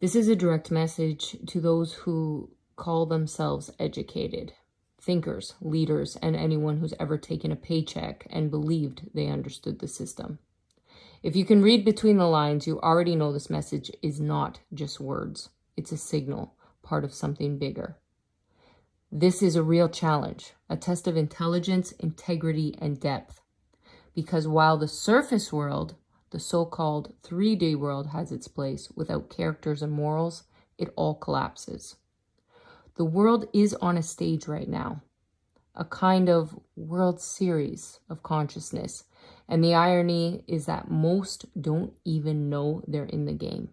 This is a direct message to those who call themselves educated, thinkers, leaders, and anyone who's ever taken a paycheck and believed they understood the system. If you can read between the lines, you already know this message is not just words. It's a signal, part of something bigger. This is a real challenge, a test of intelligence, integrity, and depth. Because while the surface world, the so-called 3D world, has its place without characters and morals, it all collapses. The world is on a stage right now, a kind of World Series of consciousness. And the irony is that most don't even know they're in the game.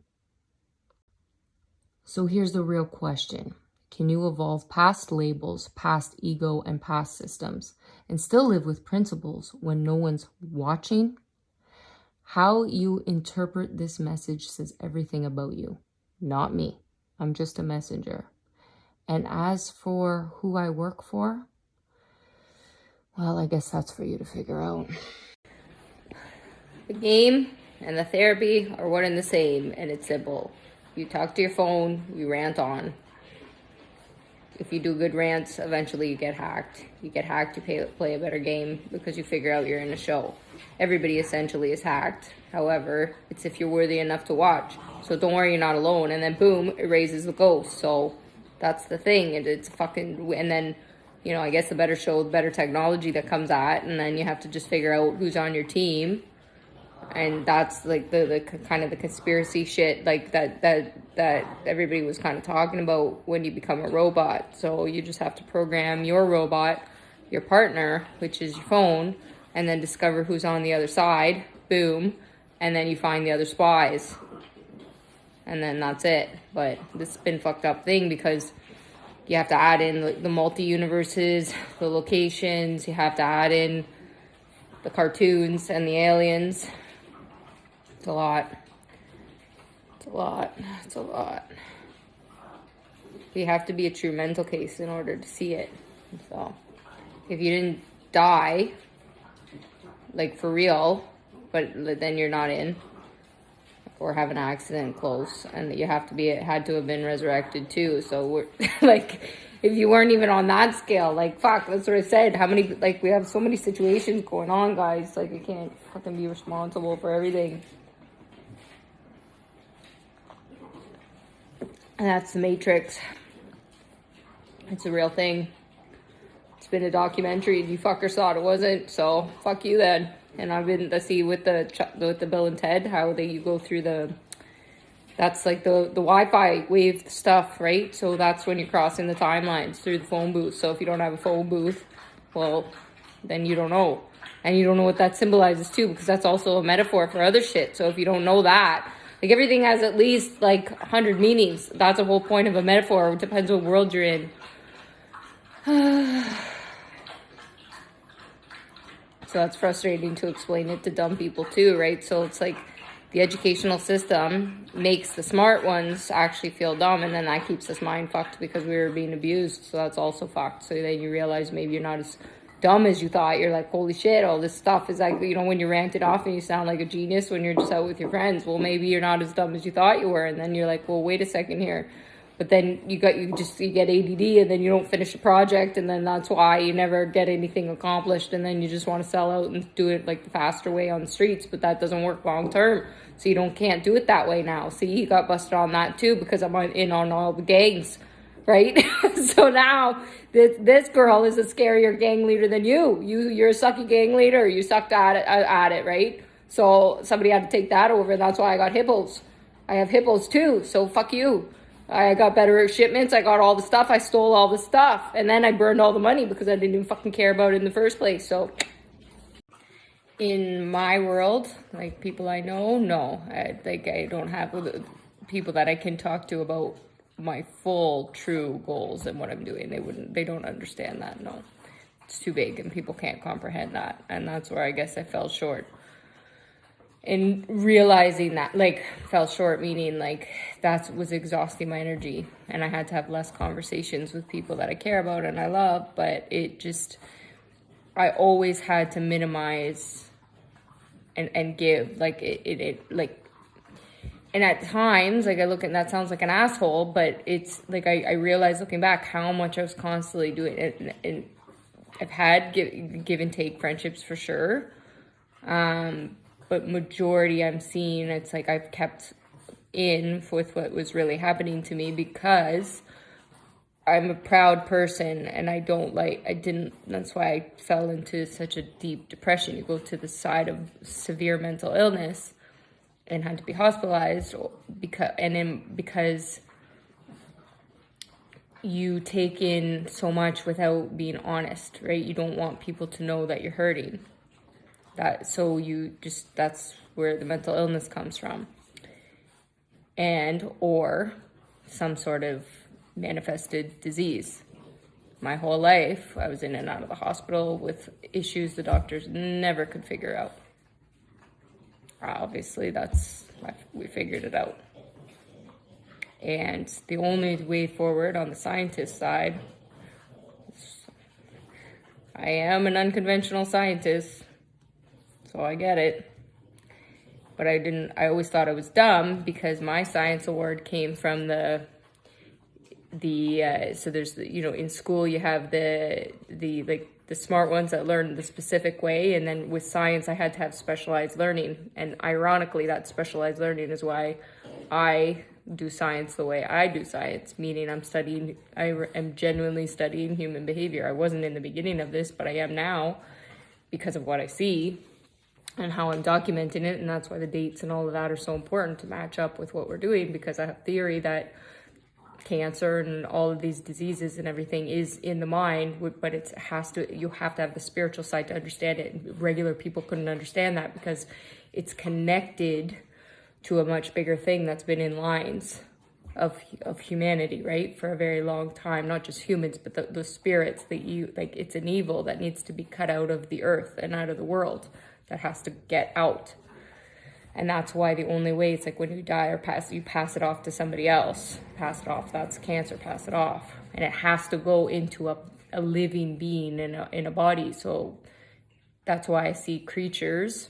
So here's the real question. Can you evolve past labels, past ego, and past systems, and still live with principles when no one's watching? How you interpret this message says everything about you, not me. I'm just a messenger. And as for who I work for, well, I guess that's for you to figure out. The game and the therapy are one and the same, and it's simple. You talk to your phone, you rant on. If you do good rants, eventually you get hacked. You get hacked, you play a better game because you figure out you're in a show. Everybody essentially is hacked. However, it's if you're worthy enough to watch. So don't worry, you're not alone. And then boom, it raises the ghost. So that's the thing. And it's fucking, and then, you know, I guess the better show, the better technology that comes at, and then you have to just figure out who's on your team. And that's like the kind of the conspiracy shit like that everybody was kind of talking about when you become a robot. So you just have to program your robot, your partner, which is your phone, and then discover who's on the other side. Boom. And then you find the other spies. And then that's it. But this has been a fucked up thing because you have to add in the multi-universes, the locations, you have to add in the cartoons and the aliens. It's a lot. It's a lot. It's a lot. You have to be a true mental case in order to see it. So, if you didn't die, like for real, but then you're not in, or have an accident close, and you have to be, it had to have been resurrected too. So we're like, if you weren't even on that scale, like fuck, that's what I said. How many, like we have so many situations going on, guys. Like you can't fucking be responsible for everything. And that's the Matrix. It's a real thing. It's been a documentary and you fuckers thought it wasn't, so fuck you then. And I've been to see with the Bill and Ted how you go through that's like the Wi-Fi wave stuff, right? So that's when you're crossing the timelines through the phone booth. So if you don't have a phone booth, well, then you don't know. And you don't know what that symbolizes too, because that's also a metaphor for other shit. So if you don't know that, like everything has at least like 100 meanings. That's the whole point of a metaphor. It depends what world you're in. So that's frustrating to explain it to dumb people too, right? So it's like the educational system makes the smart ones actually feel dumb, and then that keeps us mind fucked because we were being abused. So that's also fucked. So then you realize maybe you're not as dumb as you thought. You're like, holy shit, all this stuff is like, you know, when you rant it off and you sound like a genius when you're just out with your friends. Well, maybe you're not as dumb as you thought you were. And then you're like, well, wait a second here. But then you get ADD and then you don't finish a project, and then that's why you never get anything accomplished, and then you just want to sell out and do it like the faster way on the streets, but that doesn't work long term. So you can't do it that way now. See, you got busted on that too because I'm in on all the gangs, right? So now this girl is a scarier gang leader than you. You're a sucky gang leader. You sucked at it, right? So somebody had to take that over. That's why I got hippos. I have hippos too. So fuck you. I got better shipments. I got all the stuff. I stole all the stuff. And then I burned all the money because I didn't even fucking care about it in the first place. So in my world, like people I know, no. I don't have people that I can talk to about my full true goals and what I'm doing. They don't understand that. No, it's too big and people can't comprehend that. And that's where I guess I fell short. And realizing that, like, fell short, meaning, like, that was exhausting my energy. And I had to have less conversations with people that I care about and I love. But it just, I always had to minimize and give. Like, And at times, like I look at, that sounds like an asshole, but it's like I realize looking back how much I was constantly doing it. And I've had give and take friendships for sure. But majority I'm seeing, it's like I've kept in with what was really happening to me because I'm a proud person and that's why I fell into such a deep depression. You go to the side of severe mental illness and had to be hospitalized because you take in so much without being honest, right? You don't want people to know that you're hurting. That's where the mental illness comes from. Or some sort of manifested disease. My whole life, I was in and out of the hospital with issues the doctors never could figure out. Obviously, we figured it out. And the only way forward on the scientist side, I am an unconventional scientist, so I get it. But I always thought I was dumb because my science award came from so there's, in school you have the smart ones that learn the specific way. And then with science, I had to have specialized learning. And ironically, that specialized learning is why I do science the way I do science, meaning I am genuinely studying human behavior. I wasn't in the beginning of this, but I am now because of what I see and how I'm documenting it. And that's why the dates and all of that are so important to match up with what we're doing, because I have theory that cancer and all of these diseases and everything is in the mind, but you have to have the spiritual side to understand it. And regular people couldn't understand that because it's connected to a much bigger thing that's been in lines of humanity, right, for a very long time. Not just humans, but the spirits it's an evil that needs to be cut out of the earth and out of the world, that has to get out. And that's why the only way, it's like when you die or you pass it off to somebody else. Pass it off, that's cancer, pass it off. And it has to go into a living being in a body. So that's why I see creatures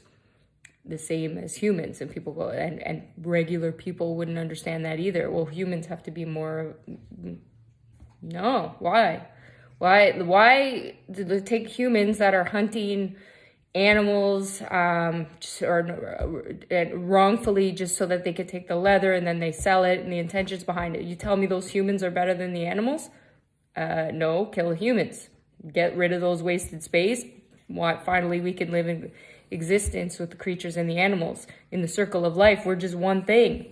the same as humans. And people go, and regular people wouldn't understand that either. Well, humans have to be more, no, why? Why did it take humans that are hunting animals wrongfully just so that they could take the leather and then they sell it, and the intentions behind it? You tell me those humans are better than the animals? No, kill humans. Get rid of those wasted space. Finally, we can live in existence with the creatures and the animals. In the circle of life, we're just one thing.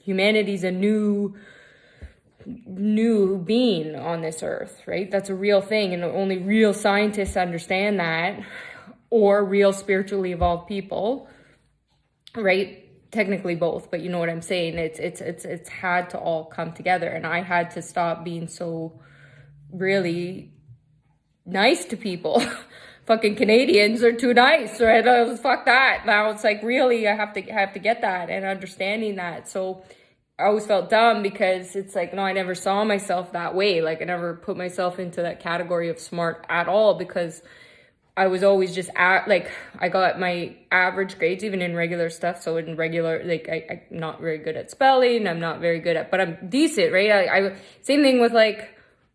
Humanity's a new being on this earth, right? That's a real thing, and only real scientists understand that, or real spiritually evolved people, right? Technically both, but you know what I'm saying. It's had to all come together, and I had to stop being so really nice to people. Fucking Canadians are too nice, right? Fuck that. Now it's like, really, I have to get that and understanding that. So I always felt dumb because it's like, no, I never saw myself that way. Like I never put myself into that category of smart at all, because I was always just I got my average grades even in regular stuff. So in regular, I'm not very good at spelling. I'm not very good at, but I'm decent, right? I same thing with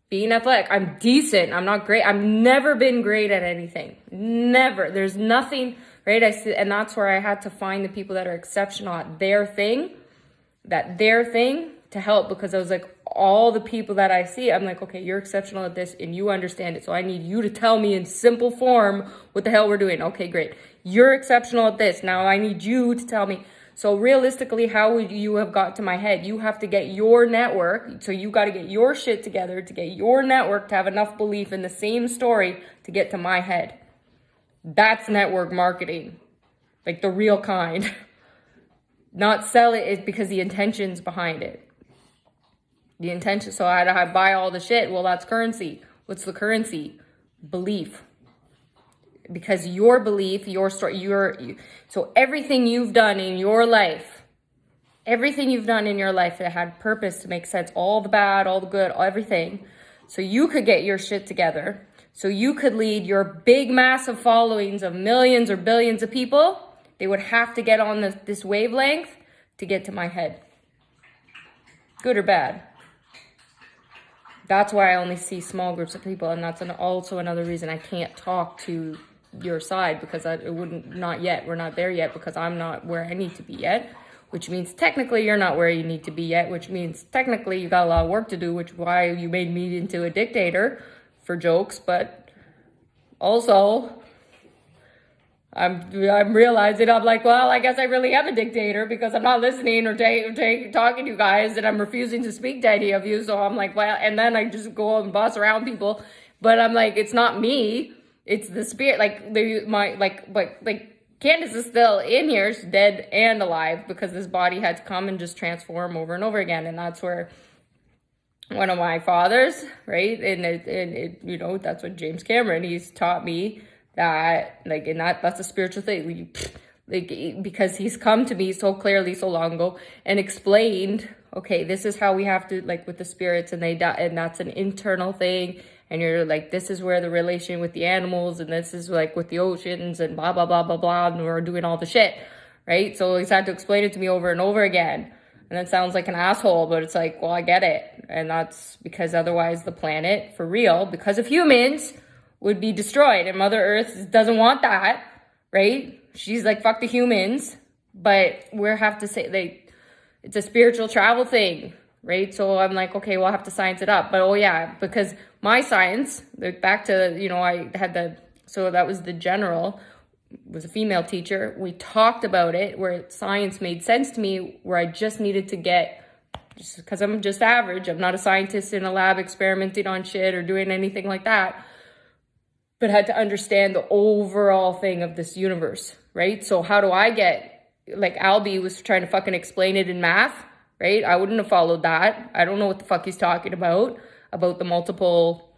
being athletic. I'm decent. I'm not great. I've never been great at anything. Never. There's nothing, right? And that's where I had to find the people that are exceptional at their thing to help, because I was like, all the people that I see, I'm like, okay, you're exceptional at this and you understand it. So I need you to tell me in simple form what the hell we're doing. Okay, great. You're exceptional at this. Now I need you to tell me. So realistically, how would you have got to my head? You have to get your network. So you got to get your shit together to get your network to have enough belief in the same story to get to my head. That's network marketing. Like the real kind. Not sell it, is because the intention's behind it. The intention. So I buy all the shit. Well, that's currency. What's the currency? Belief. Because your belief, your story, so everything you've done in your life, that had purpose to make sense, all the bad, all the good, everything, so you could get your shit together, so you could lead your big, massive followings of millions or billions of people. They would have to get on this wavelength to get to my head. Good or bad. That's why I only see small groups of people, and that's also another reason I can't talk to your side, because not yet. We're not there yet, because I'm not where I need to be yet, which means technically you're not where you need to be yet, which means technically you got a lot of work to do, which is why you made me into a dictator for jokes. But also, I'm realizing, I'm like, well, I guess I really am a dictator, because I'm not listening or talking to you guys, and I'm refusing to speak to any of you. So I'm like, well, and then I just go and boss around people. But I'm like, it's not me, it's the spirit. Like Candace is still in here, she's dead and alive, because this body had to come and just transform over and over again. And that's where one of my fathers, right? And it, that's what James Cameron, he's taught me that, like, and that's a spiritual thing. Because he's come to me so clearly so long ago and explained, okay, this is how we have to, like, with the spirits, and that's an internal thing. And you're like, this is where the relation with the animals, and this is like with the oceans, and blah, blah, blah, blah, blah. And we're doing all the shit, right? So he's had to explain it to me over and over again. And it sounds like an asshole, but it's like, well, I get it. And that's because otherwise the planet, for real, because of humans, would be destroyed. And Mother Earth doesn't want that, right? She's like, fuck the humans. But we have to say, like, it's a spiritual travel thing, right? So I'm like, okay, we'll have to science it up. But oh yeah, because my science, like, back to, I had so that was the general, was a female teacher. We talked about it where science made sense to me, where I just needed to just because I'm just average. I'm not a scientist in a lab experimenting on shit or doing anything like that, but had to understand the overall thing of this universe, right? So how do I like Albie was trying to fucking explain it in math, right? I wouldn't have followed that. I don't know what the fuck he's talking about the multiple,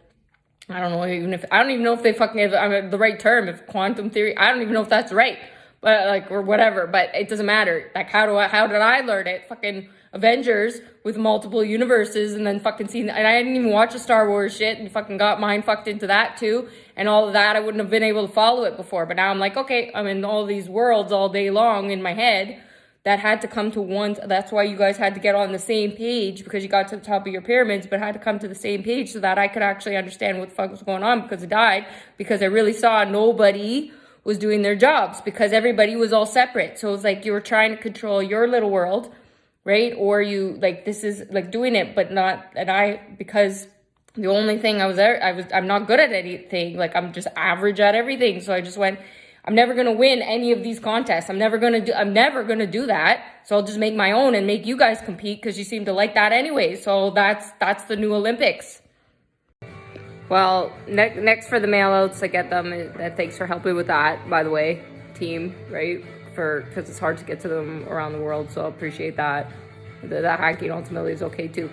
I don't even know if they fucking have the right term, if quantum theory, I don't even know if that's right, but like, or whatever, but it doesn't matter. Like, how did I learn it? Fucking Avengers with multiple universes, and then fucking and I didn't even watch the Star Wars shit, and fucking got mind fucked into that too, and all of that. I wouldn't have been able to follow it before, but now I'm like, okay, I'm in all these worlds all day long in my head that had to come to one. That's why you guys had to get on the same page, because you got to the top of your pyramids, but had to come to the same page so that I could actually understand what the fuck was going on, because I died, because I really saw nobody was doing their jobs, because everybody was all separate. So it was like you were trying to control your little world, right? Or you, like, this is like doing it, but not, and because the only thing I'm not good at anything. Like, I'm just average at everything. So I just went, I'm never going to win any of these contests. I'm never going to do that. So I'll just make my own and make you guys compete, because you seem to like that anyway. So that's the new Olympics. Well, next for the mail outs, I get them. Thanks for helping with that, by the way, team, right? Because it's hard to get to them around the world. So I appreciate that. The hacking ultimately is okay too.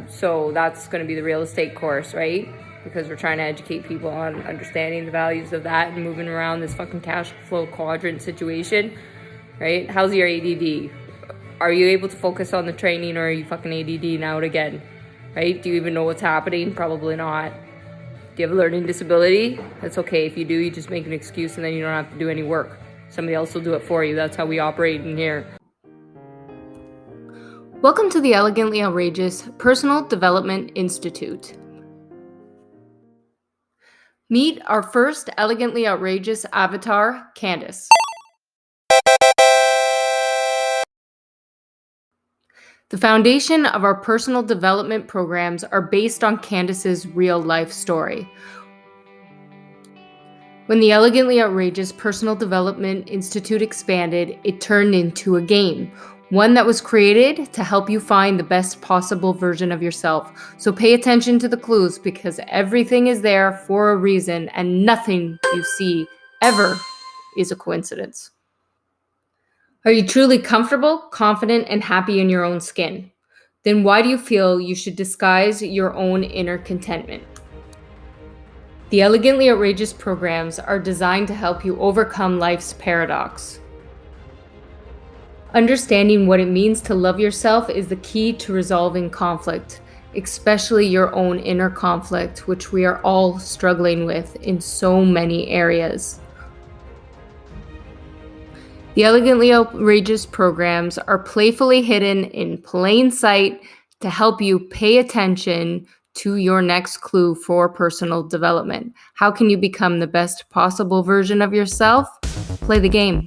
So that's going to be the real estate course, right? Because we're trying to educate people on understanding the values of that and moving around this fucking cash flow quadrant situation, right? How's your ADD? Are you able to focus on the training, or are you fucking ADD out again, right? Do you even know what's happening? Probably not. Do you have a learning disability? That's okay. If you do, you just make an excuse, and then you don't have to do any work. Somebody else will do it for you. That's how we operate in here. Welcome to the Elegantly Outrageous Personal Development Institute. Meet our first elegantly outrageous avatar, Candace. The foundation of our personal development programs are based on Candace's real life story. When the Elegantly Outrageous Personal Development Institute expanded, it turned into a game. One that was created to help you find the best possible version of yourself. So pay attention to the clues, because everything is there for a reason, and nothing you see ever is a coincidence. Are you truly comfortable, confident, and happy in your own skin? Then why do you feel you should disguise your own inner contentment? The Elegantly Outrageous programs are designed to help you overcome life's paradox. Understanding what it means to love yourself is the key to resolving conflict, especially your own inner conflict, which we are all struggling with in so many areas. The elegantly outrageous programs are playfully hidden in plain sight to help you pay attention to your next clue for personal development. How can you become the best possible version of yourself? Play the game.